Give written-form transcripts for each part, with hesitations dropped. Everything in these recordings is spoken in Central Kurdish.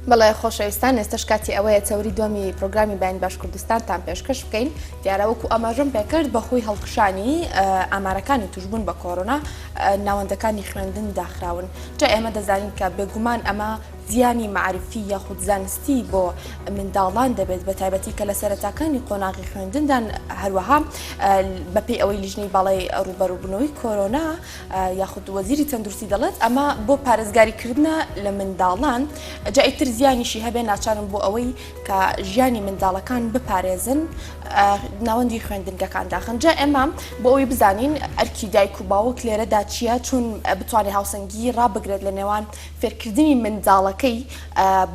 بەڵێ خۆشەویستان ئێستش کاتی ئەوەیە چەوری دومی پرۆگرامی بەیانی باش کوردستانتان پێشکەش بکەین دیارەوەکو ئاماژەم پێکرد بەخۆی هەڵکشانی ئامارەکانی توشبوون بە کۆرۆنا ناوەندەکانی خوێندن داخراون جا ئێمە دەزانین کە بێگومان ئەمە زیانی معرفی یاخود زانستی بۆ منداڵان دەبێت بە تایبەتی کە لە سەرەتاکانی قۆناغی خوێندندان هەروەها بەپێی ئەوەی لیژنەی باڵای ڕوبەڕووبوونەوەی کۆرۆنا یاخود وەزیری تەندروستی دەڵێت ئەمە بۆ پارێزگاریکردنە لە منداڵان جا ئیتر زیانیشی هەبێ ناچارم بۆ ئەوەی کە ژیانی منداڵەکان بپارێزن ناوەندی خوێندنگەکان داخن جا ئێمە بۆ ئەوی بزانین ئەرکی دایک و باوک لێرەدا چییە چون بتوانێت هاوسەنگی ڕابگرێت لە نێوان فێرکردنی منداڵەکەی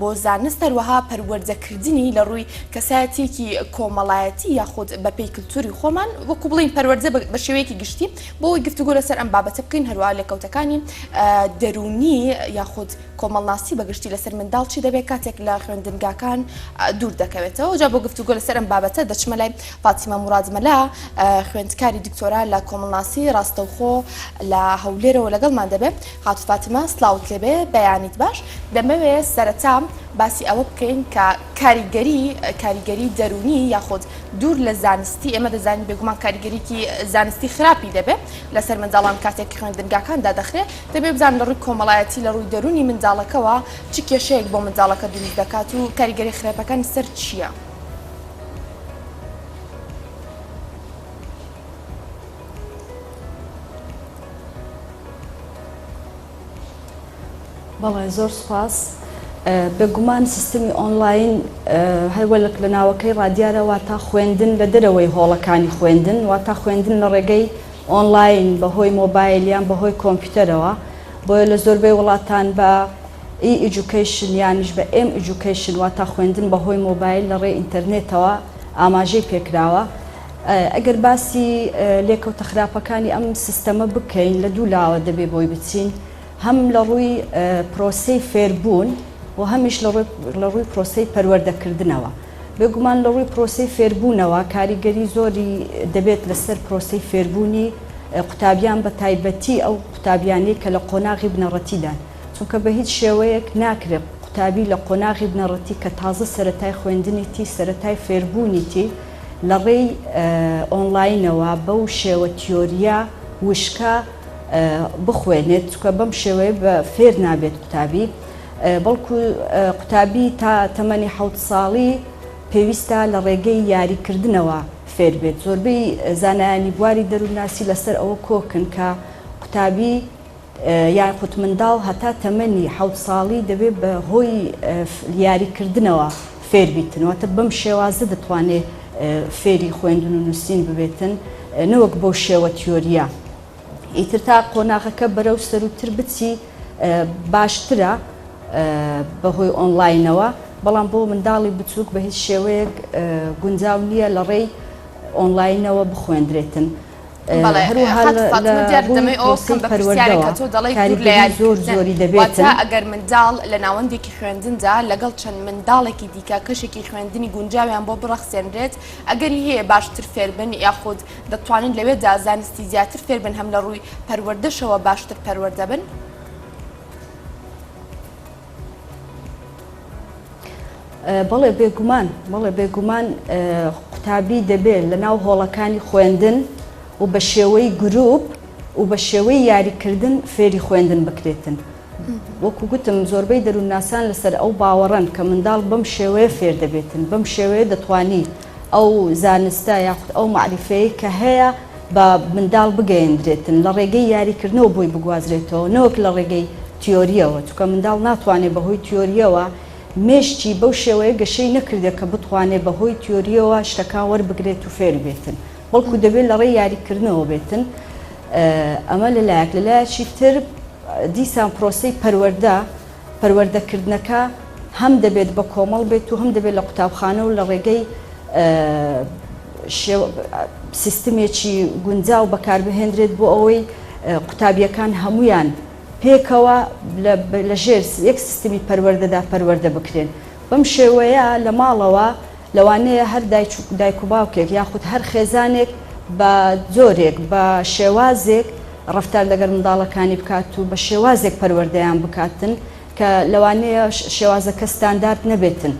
بۆ زانست هەروەها پەروەردەکردنی لە ڕووی کەسایەتێکی کۆمەڵایەتی یاخود بەپێی کللتوری خۆمان وەکو بڵین پەروەردە بە شێوەیەکی گشتی بۆ ئەوی گفتوگۆ لەسەر ئەم بابەتە بکەین هەروەها لێکەوتەکانی دەرونی یاخود کۆمەڵناسی بەگشتی لەسەر منداڵ چی دەبێت کاتێک لە خوێندنگاکان دوور دەکەوێتەوە جا بۆ گفتوگۆ لەسەر ئەم بابەتە دەچمە لای فاتیمە مورادمەلا خوێندکاری دکتۆرا لە کۆمەڵناسی ڕاستەوخۆ لە هەولێرەوە لەگەڵمان دەبێت خاتو فاتیمە سلااوت لێبێ بەیانیت باش دەمەوێت سەرەتا باسی ئەوە بکەین کە کاریگەری دەرونی یاخود دوور لە زانستی ئێمە دەزانین بێگومان کاریگەریکی زانستی خراپی دەبێت لەسەر منداڵان کاتێک خوێندنگاکاندا دەخرێت دەبێت بزان لە ڕووی کۆمەڵایەتی لە ڕووی دەرونی منداڵەکەەوە چ کێشەیەک بۆ منداڵەکە دروست دەکات و کاریگەری خراپەکان سەر چییە؟ بەڵێ زۆر سوپاس بێگومان سیستمی ئۆنلاین هەروەک لە ناوەکەی ڕادیارەوە تا خوێندن لە دەرەوەی هۆڵەکانی خوێندن وا تا خوێندن لە ڕێگەی ئۆنلاین بەهۆی مۆبایلیان بەهۆی کۆمپیوتەرەوە بۆیە لە زۆربەی وڵاتان بە ئیدوکیشن یانیش بە ئیدوکیشن وا تا خوێندن بەهۆی مۆبایل لە ڕێی ئینتەرنێتەوە ئاماژەی پێکراوە ئەگەر باسی لێکەوتە خراپەکانی ئەم سیستەمە بکەین لە دوو لاوە دەبێ بۆی بچین هەم لە ڕووی پرۆسەی فێربوون و هەمیش لە ڕووی پرۆسەی پەروەردەکردنەوە بێگومان لە ڕووی پرۆسەی فێربوونەوە کاریگەری زۆری دەبێت لەسەر پرۆسەی فێربوونی قوتابیان بە تایبەتی ئەو قوتابیانەی کە لە قۆناغی بنەڕەتیدان چونکە بە هیچ شێوەیەک ناکرێت قوتابی لە قۆناغی بنەڕەتی کە تازە سەرەتای خوێندنیتی سەرەتای فێربوونیتی لە ڕێی ئۆنلاینەوە بەو شێوە تیۆریە وشکە بخوێنێت چکە بەم شێوەیە بە فێر نابێت قوتابی بەڵکو قوتابی تا تەمەنی 7 ساڵی پێویستە لە ڕێگەی یاریکردنەوە فێر بێت زۆربەی زانایانی بواری دەرووناسی لەسەر ئەوە کۆکن کە قوتابی یان قوت منداڵ هەتا تەمەنی 7 ساڵی دەبێت بە هۆی یاریکردنەوە فێر بیتنەوەتە بەم شێوازە دەتوانێت فێری خوێندن و نووسین ببێتن نەوەک بەو شێوە تیۆریە ئیتر تا قۆناغەکە بەرەو سەروتر بچی باشترە بەهۆی ئۆنلاینەوە بەڵام بۆ منداڵی بچووک بە هیچ شێوەیەک گونجاو نییە لە ڕێی ئۆنلاینەوە بخوێندرێتن زۆر زۆری دەبێت ئەگەر منداڵ لە ناوەندێکی خوێندندا لەگەڵ چەند منداڵێکی دیکە کەشێکی خوێندنی گونجاویان بۆ بڕەخسێنرێت ئەگەری هەیە باشتر فێربن یاخود دەتوانن لەوێدا زانستی زیاتر فێربن هەم لە ڕووی پەروەردەشەوە باشتر پەروەردەبن بەڵێ بێگومان قوتابی دەبێت لە ناو هۆڵەکانی خوێندن و بە شێوەی گروپ و بە شێوەی یاریکردن فێری خوێندن بکرێتن وەکو گوتم زۆربەی دەروونناسان لەسەر ئەو باوەڕەن کە منداڵ بەم شێوەیە فێر دەبێتن بەم شێوەیە دەتوانی ئەو زانستە یاخود ئەو معریفەیە کە هەیە بە منداڵ بگەیەندرێتن لە ڕێگەی یاریکردنەوە بۆی بگوازرێتەوە نەوەک لە ڕێگەی تیۆریەوە چونکە منداڵ ناتوانێت بەهۆی تیۆریەوە مێشتی بەو شێوەیە گەشەی نەکردێت کە بتوانێت بەهۆی تیۆریەوە شتەکان وەربگرێت و فێر بێتن بەڵکو دەبێت لە ڕێی یاریکردنەوە بێتن ئەمە لەلایەک لەلایەکی تر دیسان پرۆسەی پەروەردەکردنەکە هەم دەبێت بە کۆمەڵ بێت و هەم دەبێت لە قوتابخانە و لە ڕێگەی سیستمێکی گونجاو بەکاربهێنرێت بۆ ئەوەی قوتابیەکان هەمویان پێکەوە لە ژێر یەک سیستمی پەروەردەدا پەروەردە بکرێن بەم شێوەیە لە ماڵەوە لەوانەیە هەر دایک و باوکێک یاخود هەر خێزانێک بە جۆرێک بە شێوازێک ڕەفتار لەگەڵ منداڵەکانی بکات و بە شێوازێک پەروەردەیان بکاتن کە لەوانەیە شێوازەکە ستاندارد نەبێتن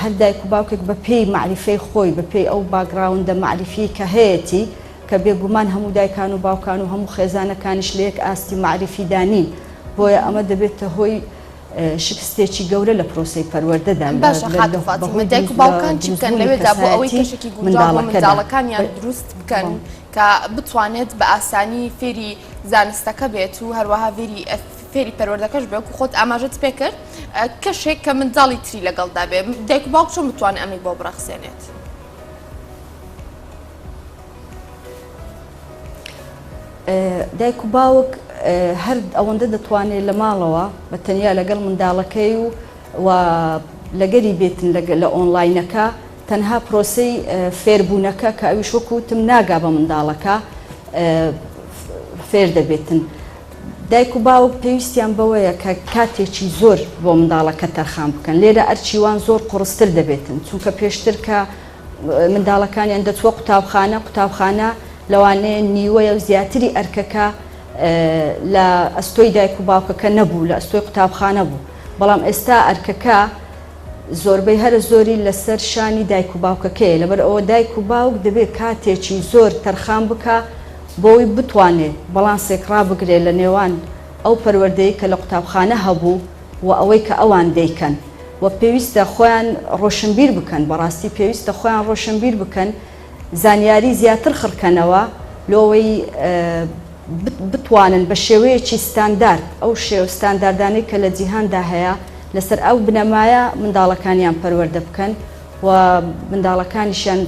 هەر دایک و باوکێک بە پێی معریفەی خۆی بە پێی ئەو باگراوندە معریفی کە هەیەی کە بێگومان هەموو دایکان و باوکان و هەموو خێزانەکانیش لە یەک ئاستی معریفی دانین بۆیە ئەمە دەبێتە هۆی شکستێکی گەورە لە پرۆسەی پەروەردەدا باشە خاتفاتیمە دایک و باوکان چی بکەن لەوێدا بۆ ئەوەی کەشێکی گونجاو بۆ منداڵەکانیان دروست بکەن کە بتوانێت بە ئاسانی فێری زانستەکە بێت و هەروەها فێری پەروەردەکەش بێ و خۆت ئاماژەت پێ کرد کەشێک کە منداڵی تری لەگەڵدا بێ دایک و باوک چۆن بتوانێت ئەمەی بۆ بڕەخسێنێت دایک و باوک هەر ئەوەندە دەتوانێت لە ماڵەوە بە تەنیا لەگەڵ منداڵەکەی و لەگەری بێتن لە ئۆنلاینەکە تەنها پرۆسەی فێربوونەکە کە ئەویش وەکوتم ناگا بە منداڵەکە فێر دەبێتن دایک و باوک پێویستیان بەوەیە کە کاتێکی زۆر بۆ منداڵەکە تەرخان بکەن لێرە ئەرچیوان زۆر قوڕستر دەبێتن چونکە پێشتر کە منداڵەکانیان دەچوە قوتابخانە لەوانەیە نیوەیە و زیاتری ئەرکەکە لە ئەستۆی دایک و باوکەکە نەبوو لە ئەستۆی قوتابخانە بوو بەڵام ئێستا ئەرکەکە زۆربەی هەرە زۆری لەسەر شانی دایک و باوکەکەیە لەبەر ئەوە دایک و باوک دەبێت کاتێکی زۆر تەرخان بکە بۆی بتوانێت بەڵانسێک ڕابگرێت لە نێوان ئەو پەروەردەی کە لە قوتابخانە هەبوو و ئەوەی کە ئەوان دەیکەن و پێویستە خۆیان ڕۆشنبیر بکەن بەڕاستی پێویستە خۆیان ڕۆشنبیر بکەن زانیاری زیاتر خڕکەنەوە لەوەی بتوانن بە شێوەیەکی ستاندارد ئەو شێوە ستانداردانەی کە لە جیهاندا هەیە لەسەر ئەو بنەمایە منداڵەکانیان پەروەردە بکەن و منداڵەکانیشیان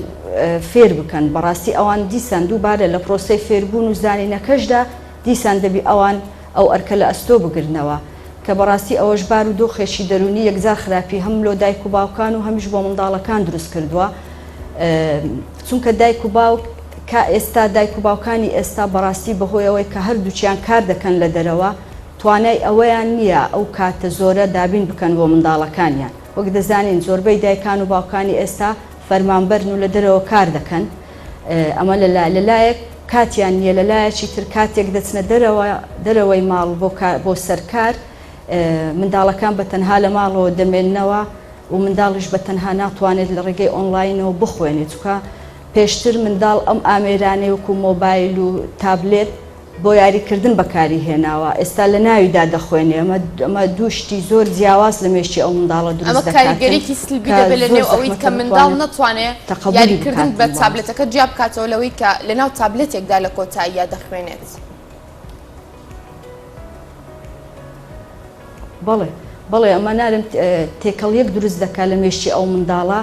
فێر بکەن بەڕاستی ئەوان دیسان دووبارە لە پرۆسەی فێربوون و زانینەکەشدا دیسان دەبی ئەوان ئەو ئەرکە لە ئەستۆ بگرنەوە کە بەڕاستی ئەوەش بار و دۆخێکی دەرونی یەکجار خراپی هەم لۆ دایک و باوکان و هەمیش بۆ منداڵەکان دروست کردووە چونکە دایک و باوک کە ئێستا دایک و باوکانی ئێستا بەڕاستی بەهۆیەوەی کە هەردووچیان کار دەکەن لە دەرەوە توانای ئەوەیان نییە ئەو کاتە زۆرە دابین بکەن بۆ منداڵەکانیان وەک دەزانین زۆربەی دایکان و باوکانی ئێستا فەرمانبەرن و لە دەرەوە کار دەکەن ئەمە لەلایەک کاتیان نییە لەلایەکی تر کاتێک دەچنە دەرەوەی ماڵ بۆ سەرکار منداڵەکان بە تەنها لە ماڵەوە دەمێننەوە و منداڵیش بە تەنها ناتوانێت لە ڕێگەی ئۆنلاینەوە بخوێنێت چکە پێشتر منداڵ ئەم ئامێرانەی وەکو مۆبایل و تابلێت بۆ یاریکردن بەکاری هێناوە ئێستا لە ناویدا دەخوێنێ ئەمە دووشتی زۆر جیاواز لە مێشتی ئەو منداڵە دروست دەکات کاریگەریی سلبی دەبێت لە نێو ئەوەی کە منداڵ نەتوانێت یاریکردن بە تابلێتەکە جیا بکاتەوە لەوەی کە لە ناو تابلێتێکدا لە کۆتاییە دەخوێنێت بەڵێ ئەمە نارم تێکەڵیەک دروست دەکات لە مێشتی ئەو منداڵە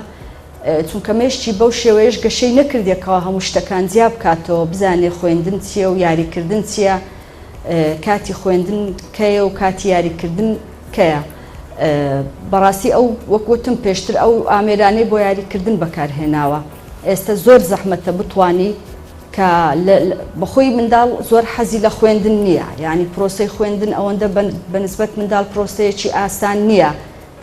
چونکە مێشتی بەو شێوەیەش گەشەی نەکردێکەوە هەموو شتەکان جیا بکاتەوە بزانێ خوێندن چییە و یاریکردن چییە کاتی خوێندن کەیە و کاتی یاریکردن کەیە بەڕاستی ئەو وەکوتم پێشتر ئەو ئامێرانەی بۆ یاریکردن بەکارهێناوە ئێستا زۆر زەحمەتە بتوانی کە بەخۆی منداڵ زۆر حەزی لە خوێندن نییە یعنی پرۆسەی خوێندن ئەوەندە بەنسبەت منداڵ پرۆسەیەکی ئاسان نییە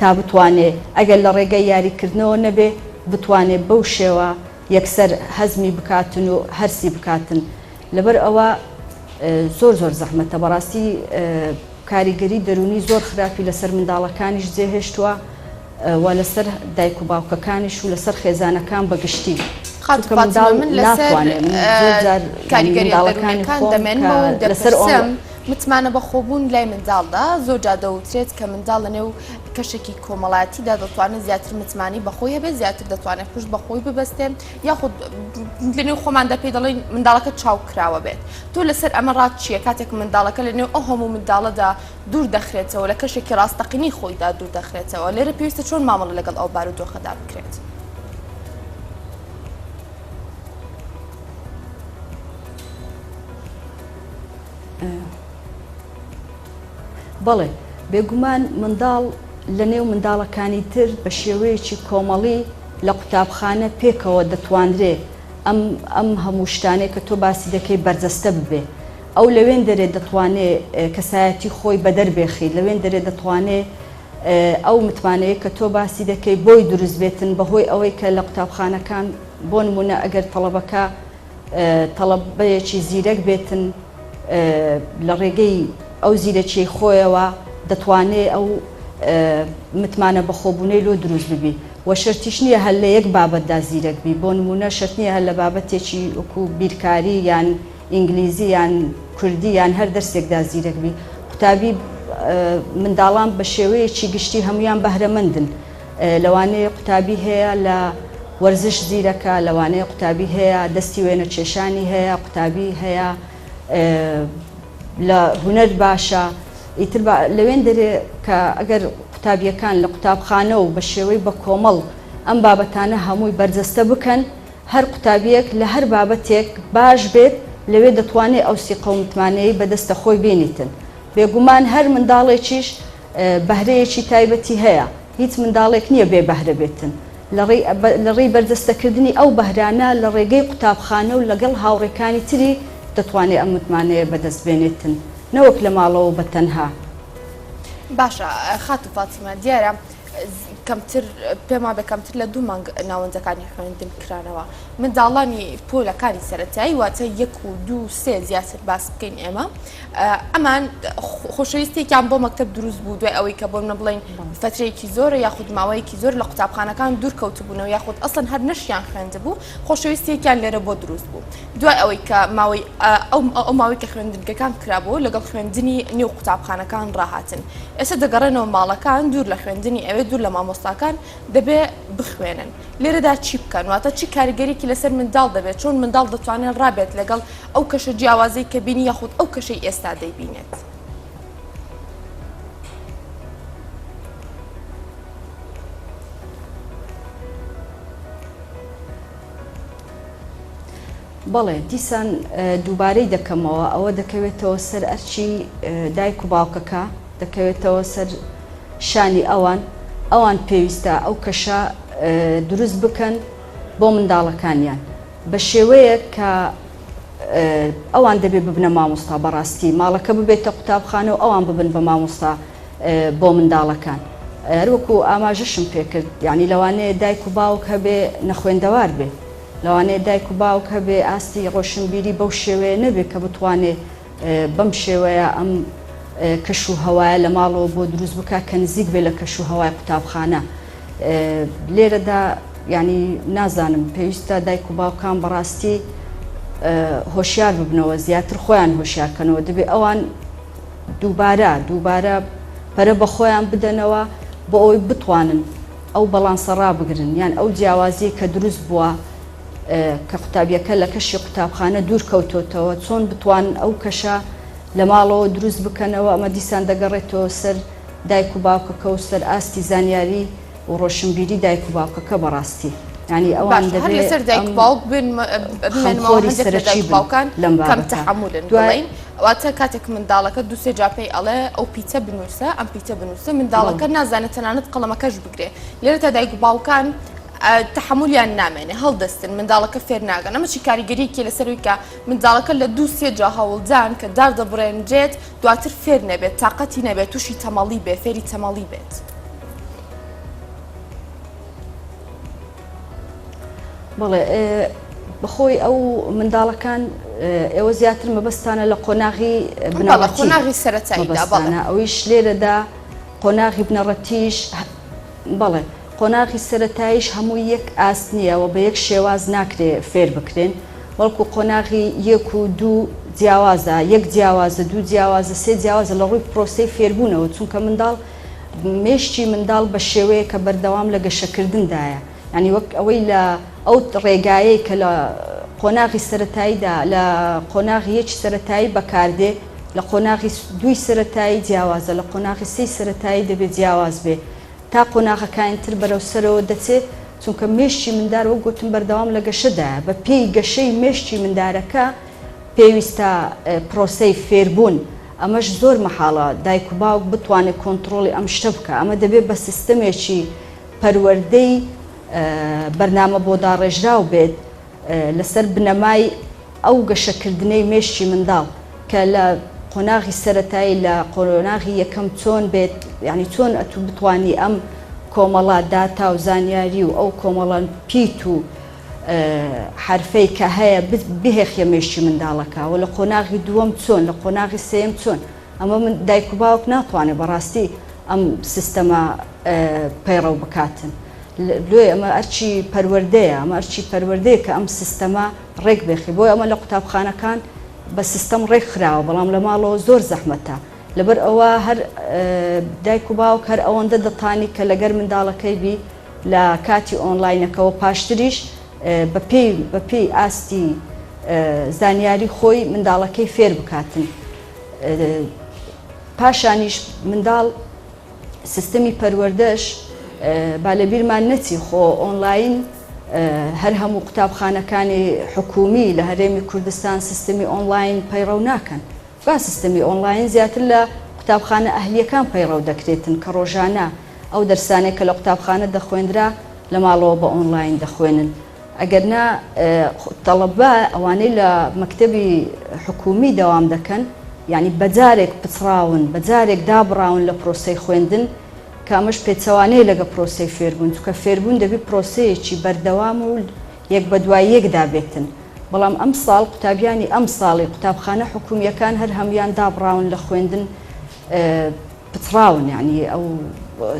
تا بتوانێ ئەگەر لە ڕێگەی یاریکردنەوە نەبێ بتوانێت بەو شێوە یەکسەر هەزمی بکاتن و هەرسی بکاتن لەبەر ئەوە زۆر زەحمەتە بەڕاستی کاریگەری دەرونی زۆر خراپی لەسەر منداڵەکانیش جێهێشتووە و لەسەر دایک و باوکەکانیش و لەسەر خێزانەکان بەگشتی من لەسەر کاریگەری دەرونیەکان دەمێنمەوە و دەپرسم متمانە بە خۆبوون لای منداڵدا زۆر جا دەوترێت کە منداڵ لەنێو کەشێکی کۆمەڵایەتیدا دەتوانێت زیاتر متمانی بەخۆی هەبێت زیاتر دەتوانێت پشت بەخۆی ببەستێن یاخود لەنێو خۆماندا پێی دەڵێن منداڵەکە چاو کراوە بێت تۆ لەسەر ئەمە ڕات چییە کاتێک منداڵەکە لەنێو ئەو هەموو منداڵەدا دوور دەخرێتەوە لە کەشێکی ڕاستەقینی خۆیدا دوور دەخرێتەوە لێرە پێویستە چۆن مامەڵە لەگەڵ ئەو بارودۆخەدا بکرێت بەڵێ بێگومان منداڵ لە نێو منداڵەکانی تر بە شێوەیەکی کۆمەڵی لە قوتابخانە پێکەوە دەتوانرێ ئەم هەموو شتانەی کە تۆ باسی دەکەی بەرجەستە ببێ ئەو لەوێن دەرێ دەتوانێت کەسایەتی خۆی بەدەربێخی لەوێن دەرێ دەتوانێت ئەو متمانەیە کە تۆ باسی دەکەی بۆی دروست بێتن بەهۆی ئەوەی کە لە قوتابخانەکان بۆ نمونە ئەگەر تەڵەبەکە تەڵەبەیەکی زیرەک بێتن لە ڕێگەی ئەو زیرەکی خۆیەوە دەتوانێت ئەو متمانە بەخۆبوونەی لۆ دروست ببی و شەرتیش نییە هەر لە یەک بابەتدا زیرەک بی بۆ نمونە شەرت نییە هەر لە بابەتێکی وەکو بیرکاری یان ئینگلیزی یان کوردی یان هەر دەرسێکدا زیرەک بی قوتابی منداڵان بە شێوەیەکی گشتی هەمویان بەهرەمەندن لەوانەیە قوتابی هەیە لە وەرزش زیرەکە لەوانەیە قوتابی هەیە دەستی وێنە کێشانی هەیە قوتابی هەیە لە هونەر باشە ئیتر لەوێن دەرێ کە ئەگەر قوتابیەکان لە قوتابخانە و بە شێوەی بە کۆمەڵ ئەم بابەتانە هەمووی بەرجەستە بکەن هەر قوتابیەک لە هەر بابەتێک باش بێت لەوێ دەتوانێت ئەو سیقە و متمانەیە بەدەستە خۆی بێنیتن بێگومان هەر منداڵێکیش بەهرەیەکی تایبەتی هەیە هیچ منداڵێک نییە بێ بەهرە بێتن لە ڕێی بەرجەستەکردنی ئەو بەهرانە لە ڕێگەی قوتابخانە و لەگەڵ هاوڕێکانی تری دەتوانێت ئەم متمانەیە بەدەست بێنێتن نەوەک لە ماڵەوە بە تەنها باشە خات و فاتیمە دیارە کەمتر پێما بە کەمتر لە 2 مانگ ناوەندەکانی خوێندن کرانەوە منداڵانی پۆلەکانی سەرەتایی واتە 1 و 2 3 زیاتر باس بکەین ئێمە ئەمان خۆشەویستێکیان بۆ مەکتەب دروست بوو دوای ئەوەی کە بۆ منە بڵین فترەیەکی زۆرە یاخود ماوەیەکی زۆر لە قوتابخانەکان دوور کەوتبوونەوە یاخود ئەسڵەن هەر نەشیان خوێندە بوو خۆشەویستێکیان لێرە بۆ دروست بوو دوای ئەوەی کە ماوەی ئەو ماوەی کە خوێندنگەکان کرابوو لەگەڵ خوێندنی نێو قوتابخانەکان ڕاهاتن ئێستا دەگەڕێنەوە ماڵەکان دوور لە خوێندنی ئەوێ دوور لە مامۆستاکان دەبێ بخوێنن لێرەدا چی بکەن واتە چی کاریگەریکی لەسەر منداڵ دەبێت چۆن منداڵ دەتوانێت ڕابێت لەگەڵ ئەو کەشە جیاوازەی کە بینی یاخود ئەو کەشەی ئێستا دەیبینێت بەڵێ دیسان دووبارەی دەکەمەوە ئەوە دەکەوێتەوە سەر ئەرچی دایک و باوکەکە دەکەوێتەوە سەر شانی ئەوان پێویستە ئەو کەشە دروست بکەن بۆ منداڵەکانیان بە شێوەیە کە ئەوان دەبێت ببنە مامۆستا بەڕاستی ماڵەکە ببێتە قوتابخانە و ئەوان ببن بە مامۆستا بۆ منداڵەکان هەروەکو ئاماژەشم پێکرد یعنی لەوانەیە دایک و باوک هەبێ نەخوێندەوار بێ لەوانەیە دایک و باوک هەبێ ئاستی ڕۆشنبیری بەو شێوەیە نەبێت کە بتوانێت بەم شێوەیە ئەم کەش و هەوایە لە ماڵەوە بۆ دروست بکە کە نزیک بێ لە کەش و هەوای قوتابخانە لێرەدا ینی نازانم پێویستە دایک و باوکان بەڕاستی هۆشیار ببنەوە زیاتر خۆیان هۆشیارکەنەوە دەبێت ئەوان دووبارە پەرە بە خۆیان بدەنەوە بۆ ئەوەی بتوانن ئەو بەڵانسە ڕابگرن یان ئەو جیاوازی کە دروست بووە کە قوتابیەکە لە کەشی قوتابخانە دوور کەوتۆتەوە چۆن بتوانن ئەو کەشە لە ماڵەوە دروست بکەنەوە ئەمە دیسان دەگەڕێتەوە سەر دایک و باوکەکە و سەر ئاستی زانیاری و ڕۆشنبیری دایک و باوکەکە بەڕاستی ینی ئەوان دەبێت لەسەر دایک باوک باوکان کەم تەحمولن دوایین واتە کاتێک منداڵەکە دووسێ جاپەی ئەڵێ ئەو پیتە بنووسە ئەم پیتە بنووسە منداڵەکە نازانێت تەنانەت قەڵەمەکەش بگرێ لێرە تا دایک و باوکان تحملیان نامێنێ هەڵدەستن منداڵەکە فێر ناگەن ئەمە چی کاریگەریەکی لەسەروی کە منداڵەکە لە 2-3 جا هەوڵدان کە دار دەبڕێنرێت دواتر فێر نەبێت تااقەتی نەبێت تووشی تەمەڵی بێ فێری تەمەڵی بێت بەڵێ بەخۆی ئەو منداڵەکان ئێوە زیاتر مەبەستانە لە قۆناغی قۆناغی سەرەتاییدا ئەویش لێرەدا قۆناغی بنەڕەتیش بەڵێ قۆناغی سەرەتاییش هەموو یەک ئاست نییەوە بە یەک شێواز ناکرێ فێر بکرێن وەڵکو قۆناغی 1 و 2 جیاوازە یەک جیاوازە 2 جیاوازە 3 جیاوازە لە ڕووی پرۆسەی فێربوونەوە چونکە منداڵ مێشتی منداڵ بە شێوەیە کە بەردەوام لە گەشەکردندایە ینی وەک ئەوەی لە ئەو ڕێگایەی کە لە قۆناغی سەرەتاییدا لە قۆناغی 1 سەرەتایی بەکاردێ لە قۆناغی 2 سەرەتایی جیاوازە لە قۆناغی 3 سەرەتایی دەبێت جیاواز بێ تا قۆناغەکانتر بەرەو سەرەوە دەچێت چونکە مێشتی مندار وەک گوتم بەردەوام لە گەشەدایە بە پێی گەشەی مێشتی مندارەکە پێویستە پرۆسەی فێربوون ئەمەش زۆر مەحاڵە دایک و باوک بتوانێت کۆنتڕۆڵی ئەم شتە بکە ئەمە دەبێت بە سیستەمێکی پەروەردەی بەرنامە بۆ داڕێژراو بێت لەسەر بنەمای ئەو گەشەکردنەی مێشتی منداڵ کە لە قۆناغی سەرەتایی لە قۆناغی یەکەم چۆن بێت یعنی چۆن ئەتو بتوانی ئەم کۆمەڵە داتا و زانیاری و ئەو کۆمەڵان پیت و حرفەی کە هەیە بهێخیە مێشتی منداڵەکە و لە قۆناغی دووەم چۆن لە قۆناغی سێم چۆن ئەمە من دایک و باوک ناتوانێت بەڕاستی ئەم سیستەمە پەیڕەو بکاتن لێ ئەمە ئەرچی پەروەردەیە ئەمە ئەرچی پەروەردەیە کە ئەم سیستەمە ڕێک بێخی بۆی ئەمە لە قوتابخانەکان بە سیستەم ڕێک خراوە بەڵام لە ماڵەوە زۆر زەحمەتە لەبەر ئەوە هەر دایک و باوک هەر ئەوەندە دەتانی کە لەگەر منداڵەکەی بی لە کاتی ئۆنلاینەکەەوە پاشتریش بەپێی ئاستی زانیاری خۆی منداڵەکەی فێر بکاتن پاشانیش منداڵ سیستەمی پەروەردەش با لە بیرمان نەچی خۆ ئۆنلاین هەر هەموو قوتابخانەکانی حکومی لە هەرێمی کوردستان سیستەمی ئۆنلاین پەیڕەو ناکەن با سیستەمی ئۆنلاین زیاتر لە قوتابخانە ئەهلیەکان پەیڕەو دەکرێتن کە ڕۆژانە ئەو دەرسانێک کە لە قوتابخانە دەخوێنرا لە ماڵەوە بە ئۆنلاین دەخوێنن ئەگەرنا تەڵەبە ئەوانەی لە مەکتەبی حکومی دەوام دەکەن یعنی بەجارێک پچراون بەجارێک دابڕاون لە پرۆسەی خوێندن کامەش پێچەوانەیە لەگە پرۆسەی فێربوون چونکە فێربوون دەبێت پرۆسەیەکی بەردەوام و یەک بە دوای یەکدا بێتن بەڵام ئەم ساڵ قوتابیانی ئەم ساڵی قوتابخانە حکومیەکان هەر هەمویان دابڕاون لە خوێندن پچراون یعنی ئەو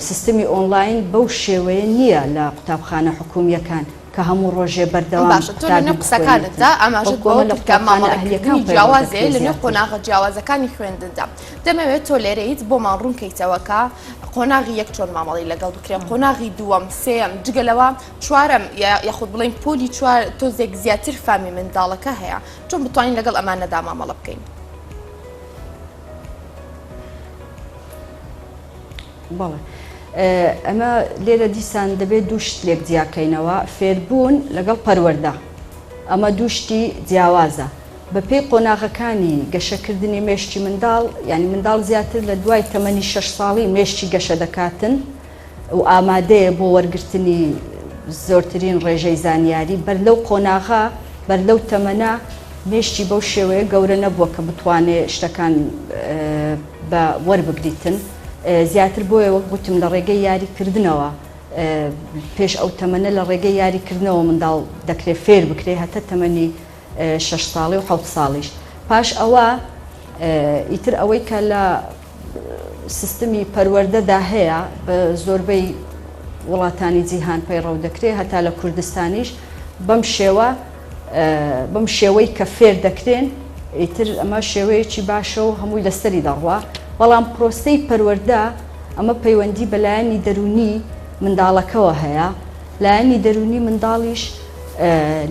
سیستەمی ئۆنلاین بەو شێوەیە نییە لە قوتابخانە حکومیەکان کە هەموو ڕۆژێ بەردەوام لە قسەکانتدا ئاماژت بۆ مامەڵەکانی جیاوازێ لە نوێ قۆناغە جیاوازەکانی خوێندندا دەمەوێت تۆ لێرەیت بۆ ماڕوونکەیتەوەکە قۆناغی یەک چۆن مامەڵی لەگەڵ بکرێن قۆناغی دووەم سێم جگەلەوە چوارەم یاخود بڵین پۆلی چوار تۆزێک زیاتر فامی منداڵەکە هەیە چۆن بتوانین لەگەڵ ئەمانەدا مامەڵە بکەین بەڵێ ئەمە لێرە دیسان دەبێت دوو شت لێک جیاکەینەوە فێربوون لەگەڵ پەروەردە ئەمە دوو شتی جیاوازە بە پێی قۆناغەکانی گەشەکردنی مێشتی منداڵ یعنی منداڵ زیاتر لە دوای تەمەنی 6 ساڵی مێشتی گەشە دەکاتن و ئامادەیە بۆ وەرگرتنی زۆرترین ڕێژەی زانیاری بەر لەو قۆناغا بەر لەو تەمەنە مێشتی بەو شێوەیە گەورە نەبووە کە بتوانێت شتەکان بە وەربگریتن زیاتر بۆیە وەک گوتم لە ڕێگەی یاریکردنەوە پێش ئەو تەمەنە لە ڕێگەی یاریکردنەوە منداڵ دەکرێت فێر بکرێت هەتە تەمەنی 6 ساڵی و 7 ساڵیش پاش ئەوە ئیتر ئەوەی کە لە سیستمی پەروەردەدا هەیە بە زۆربەی وڵاتانی جیهان پەیڕەو دەکرێت هەتا لە کوردستانیش بەم شێوەی کە فێر دەکرێن ئیتر ئەمە شێوەیەکی باشە و هەمووی لەسەری دەڕوا بەڵام پرۆسەی پەروەردە ئەمە پەیوەندی بە لایەنی دەرونی منداڵەکەەوە هەیە لایەنی دەرونی منداڵیش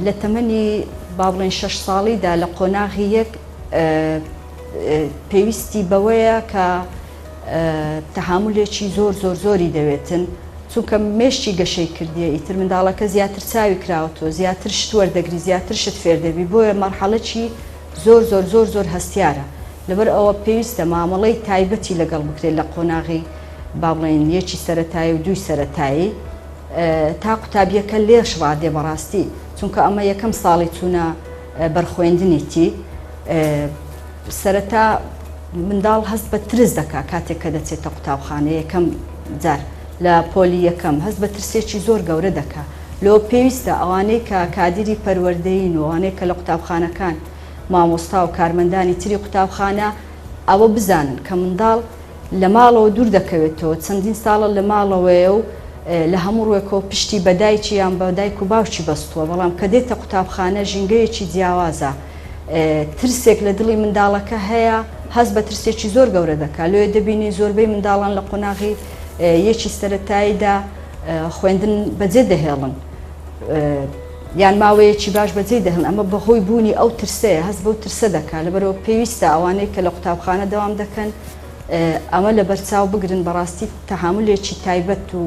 لە تەمەنی با بڵێن 6 ساڵیدا لە قۆناغی یەک پێویستی بەوەیە کە تەحاملێکی زۆری دەوێتن چونکە مێشتی گەشەی کردیە ئیتر منداڵەکە زیاتر چاوی کراوەتەوە زیاتر شت وەردەگری زیاتر شت فێر دەبی بۆیە مەرحەڵەکی زۆر هەستیارە لەبەر ئەوە پێویستە مامەڵەی تایبەتی لەگەڵ بکرێت لە قۆناغی با بڵێن یەکی سەرەتایی و دووی سەرەتایی تا قوتابیەکە لێش ڕادێ بەڕاستی چونکە ئەمە یەکەم ساڵی چوونە بەرخوێندنیتی سەرەتا منداڵ هەست بە ترس دەکا کاتێک کە دەچێتە قوتابخانە یەکەم جار لە پۆلی یەکەم هەست بە ترسێکی زۆر گەورە دەکا لەوە پێویستە ئەوانەی کە کادری پەروەردەین و ئەوانەی کە لە قوتابخانەکان مامۆستا و کارمەندانی تری قوتابخانە ئەوە بزانن کە منداڵ لە ماڵەوە دوور دەکەوێتەوە چەندین ساڵە لە ماڵەوەیە و لە هەموو ڕێکەوە پشتی بەدایکی یان بە دایک و باوکی بەستووە بەڵام کە دێتە قوتابخانە ژینگەیەکی جیاوازە ترسێک لە دڵی منداڵەکە هەیە هەست بە ترسێکی زۆر گەورە دەکات لێ دەبینی زۆربەی منداڵان لە قۆناغی یەکی سەرەتاییدا خوێندن بەجێ دەهێڵن یان ماوەیەکی باش بەجێ دەهێڵن ئەمە بەهۆی بوونی ئەو ترسەیە هەست بەو ترسە دەکات لەبەرەوە پێویستە ئەوانەی کە لە قوتابخانە دەوام دەکەن ئەمە لە بەرچاو بگرن بەڕاستی تەحاملێکی تایبەت و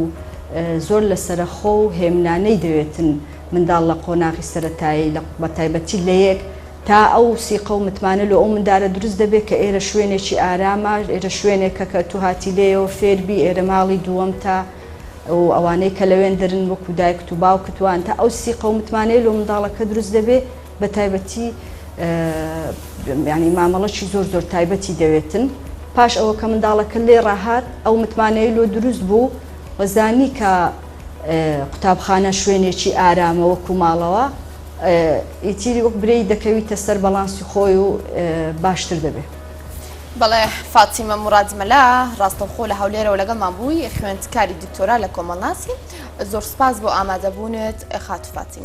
زۆر لە سەرخۆ و هێمنانەی دەوێتن منداڵ لە قۆناغی سەرەتایی بە تایبەتی لە یەک تا ئەو سیقە و متمانە لە ئەو مندارە دروست دەبێت کە ئێرە شوێنێکی ئارامە ئێرە شوێنێکە کە تو هاتی لێەوە فێربی ئێرە ماڵی دووەم تا و ئەوانەی کە لەوێن دەرن وەکو دایکت و باوکتوان تا ئەو سیقە و متمانەی لە منداڵەکە دروست دەبێت بە تایبەتی ینی مامەڵەکی زۆر تایبەتی دەوێتن پاش ئەوە کە منداڵەکە لێ ڕاهات ئەو متمانەی لۆ دروست بوو وەزانی کە قوتابخانە شوێنێکی ئارامە وەکو ماڵەوە ئیتیری وەک برەی دەکەویتە سەر بەڵانسی خۆی و باشتر دەبێت. بەڵێ فاتیمە مورادمەلا ڕاستەوخۆ لە هەولێرەوە لەگەڵمان بووی خوێندکاری دکتۆرا لە کۆمەڵناسی زۆر سپاس بۆ ئامادەبوونت خاتو فاتیمە.